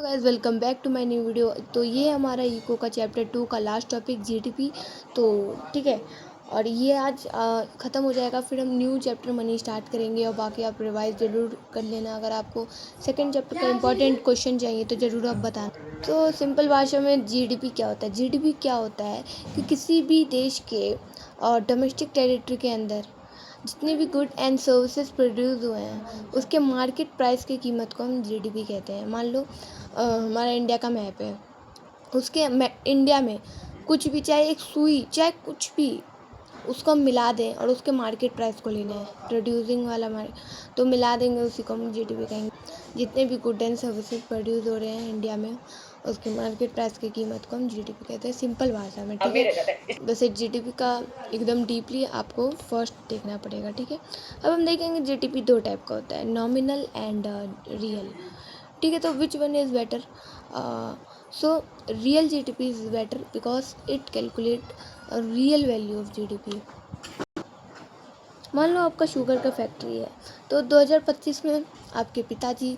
Guys, welcome back to my new video. तो ये हमारा इको का चैप्टर 2 का लास्ट टॉपिक जीडीपी। तो ठीक है, और ये आज ख़त्म हो जाएगा। फिर हम न्यू चैप्टर मनी स्टार्ट करेंगे और बाकी आप रिवाइज ज़रूर कर लेना। अगर आपको सेकंड चैप्टर का इंपॉर्टेंट क्वेश्चन चाहिए तो ज़रूर आप बताना। तो सिंपल भाषा में जीडीपी क्या होता है? जीडीपी क्या होता है कि किसी भी देश के डोमेस्टिक टेरिटरी के अंदर जितने भी गुड एंड सर्विसेज प्रोड्यूस हुए हैं उसके मार्केट प्राइस की कीमत को हम जीडीपी कहते हैं। मान लो हमारा इंडिया का मैप है, उसके इंडिया में कुछ भी, चाहे एक सुई, चाहे कुछ भी, उसको हम मिला दें और उसके मार्केट प्राइस को लेना है, प्रोड्यूसिंग वाला तो मिला देंगे, उसी को हम जीडीपी कहेंगे। जितने भी गुड एंड सर्विसेज प्रोड्यूस हो रहे हैं इंडिया में उसके मार्केट प्राइस की कीमत को हम जीडीपी कहते हैं, सिंपल भाषा में। ठीक है, वैसे जीडीपी का एकदम डीपली आपको फर्स्ट देखना पड़ेगा। ठीक है, अब हम देखेंगे जीडीपी दो टाइप का होता है, नॉमिनल एंड रियल। ठीक है, तो which one is better? So real GDP is better because it calculate real value of GDP. मान लो आपका शुगर का फैक्ट्री है, तो 2025 में आपके पिताजी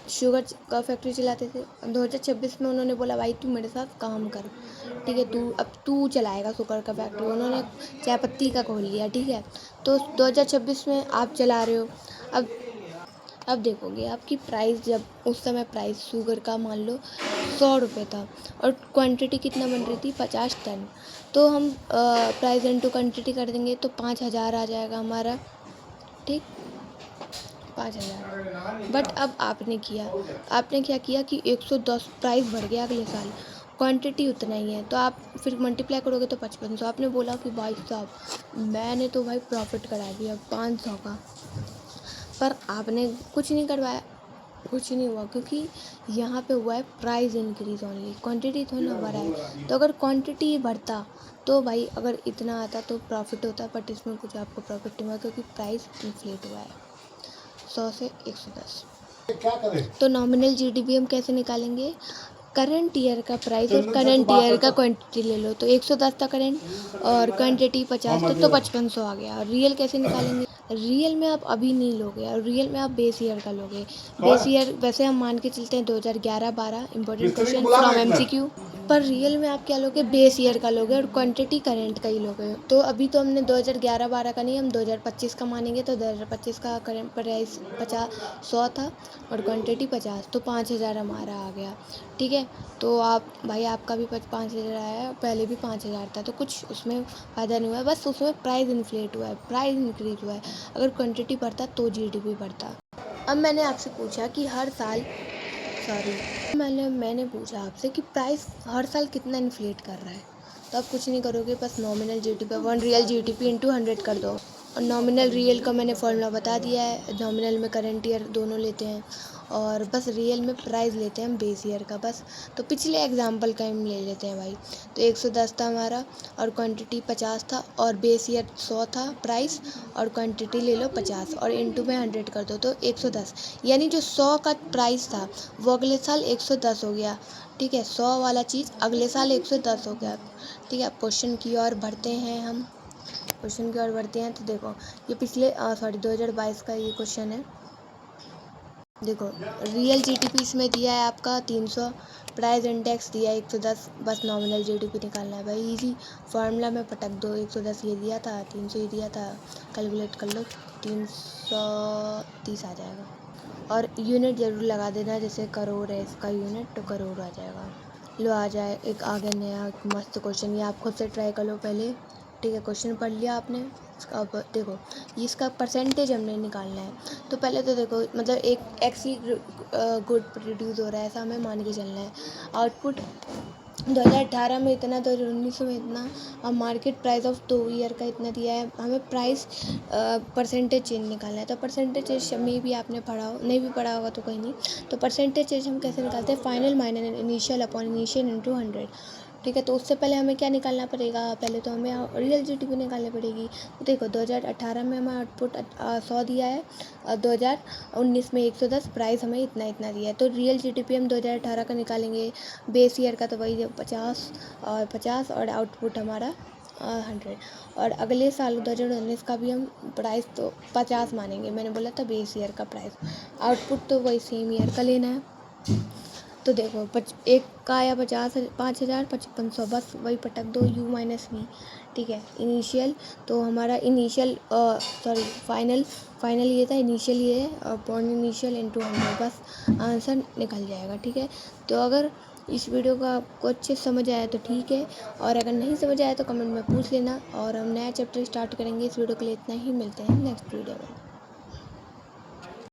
शुगर का फैक्ट्री चलाते थे। 2026 में उन्होंने बोला भाई तू मेरे साथ काम कर, ठीक है, तू चलाएगा शुगर का फैक्ट्री। उन्होंने चाय पत्ती का खोल लिया। ठीक है, तो 2026 में आप चला रहे हो। अब देखोगे आपकी प्राइस, जब उस समय प्राइस शुगर का मान लो 100 रुपये था और क्वांटिटी कितना बन रही थी, 50 टन। तो हम प्राइस इंटू क्वांटिटी कर देंगे तो 5,000 आ जाएगा हमारा। ठीक, 5,000। बट अब आपने क्या किया कि 110 प्राइस बढ़ गया अगले साल, क्वांटिटी उतना ही है, तो आप फिर मल्टीप्लाई करोगे तो 5500। आपने बोला कि भाई साहब मैंने तो भाई प्रॉफिट करा दिया 500 का, पर आपने कुछ नहीं करवाया, कुछ नहीं हुआ, क्योंकि यहाँ पे हुआ है प्राइस इंक्रीज ओनली, क्वांटिटी थोड़ा ना बढ़ा है। तो अगर क्वांटिटी बढ़ता तो भाई अगर इतना आता तो प्रॉफिट होता, बट इसमें कुछ आपको प्रॉफिट नहीं हुआ क्योंकि प्राइस इन्फ्लेट हुआ है 100 से 110। तो नॉमिनल जीडीपी हम कैसे निकालेंगे? करंट ईयर का प्राइस और करंट ईयर का क्वांटिटी ले लो, तो 110 था करंट और क्वांटिटी 50 था, तो 5500 आ गया। और रियल कैसे निकालेंगे? रियल में आप अभी नहीं लोगे, और रियल में आप बेस ईयर का लोगे। बेस ईयर वैसे हम मान के चलते हैं 2011-12, इंपॉर्टेंट क्वेश्चन फ्रॉम एमसीक्यू। पर रियल में आप क्या लोगे? बेस ईयर का लोगे और क्वांटिटी करंट का ही लोगे। तो अभी तो हमने 2011-12 का नहीं, हम 2025 का मानेंगे, तो 2025 का करंट प्राइस 100 था और क्वांटिटी 50, तो 5,000 हमारा आ गया। ठीक है, तो आप भाई आपका भी 5,000 आया, पहले भी 5,000 था, तो कुछ उसमें फ़ायदा नहीं हुआ है, बस उसमें प्राइस इन्फ्लेट हुआ है, प्राइस इंक्रीज हुआ है। अगर क्वांटिटी बढ़ता तो जीडीपी बढ़ता। अब मैंने आपसे पूछा कि हर साल, मैंने पूछा आपसे कि प्राइस हर साल कितना इन्फ्लेट कर रहा है, तो आप कुछ नहीं करोगे, बस nominal GDP 1 real GDP into 100 कर दो। और नॉमिनल रियल का मैंने फॉर्मूला बता दिया है। नॉमिनल में करंट ईयर दोनों लेते हैं और बस रियल में प्राइस लेते हैं हम बेस ईयर का, बस। तो पिछले एग्जांपल का हम ले लेते हैं भाई, तो 110 था हमारा और क्वांटिटी 50 था और बेस ईयर 100 था प्राइस, और क्वांटिटी ले लो 50 और इंटू में 100 कर दो, तो 110। यानी जो 100 का प्राइस था वो अगले साल 110 हो गया। ठीक है, 100 वाला चीज़ अगले साल 110 हो गया। ठीक है, अब क्वेश्चन की ओर बढ़ते हैं हम। तो देखो ये पिछले 2022 का ये क्वेश्चन है। देखो रियल जीडीपी इसमें दिया है आपका 300, प्राइस इंडेक्स दिया है 110, बस नॉमिनल जीडीपी निकालना है भाई, इजी। फार्मूला में पटक दो, 110 ये दिया था, 300 ये दिया था, कैलकुलेट कर लो, 330 आ जाएगा। और यूनिट ज़रूर लगा देना, जैसे करोड़ है इसका यूनिट, तो करोड़ आ जाएगा। लो आ जाए, एक आगे नया मस्त क्वेश्चन, ये आप खुद से ट्राई कर लो पहले। ठीक है, क्वेश्चन पढ़ लिया आपने। अब देखो ये इसका परसेंटेज हमने निकालना है। तो पहले तो देखो, मतलब एक एक्स ही गुड प्रोड्यूस हो रहा है ऐसा हमें मान के चलना है। आउटपुट 2018 में इतना, 2019 में इतना, और मार्केट प्राइस ऑफ 2 ईयर का इतना दिया है। हमें प्राइस परसेंटेज चेंज निकालना है। तो परसेंटेज चेंज में भी आपने पढ़ा हो, नहीं भी पढ़ा होगा तो कोई नहीं। तो परसेंटेज चेंज हम कैसे निकालते हैं? Final minus initial upon initial into 100। ठीक है, तो उससे पहले हमें क्या निकालना पड़ेगा? पहले तो हमें रियल जीडीपी निकालनी पड़ेगी। तो देखो 2018 में हमें आउटपुट 100 दिया है और 2019 में 110, प्राइस हमें इतना इतना दिया है। तो रियल जीडीपी हम 2018 का निकालेंगे, बेस ईयर का तो वही 50 और आउटपुट हमारा 100। और अगले साल 2019 का भी हम प्राइस तो 50 मानेंगे, मैंने बोला था बेस ईयर का प्राइस। आउटपुट तो वही सेम ईयर का लेना है। तो देखो एक का आया 5,000 5500, बस वही पटक दो u माइनस वी। ठीक है, इनिशियल तो हमारा इनिशियल फाइनल ये था, इनिशियल ये है और पॉइंट इनिशियल इनटू 100, बस आंसर निकल जाएगा। ठीक है, तो अगर इस वीडियो का आपको अच्छे से समझ आया तो ठीक है, और अगर नहीं समझ आया तो कमेंट में पूछ लेना। और हम नया चैप्टर स्टार्ट करेंगे। इस वीडियो के लिए इतना ही, मिलते हैं नेक्स्ट वीडियो में।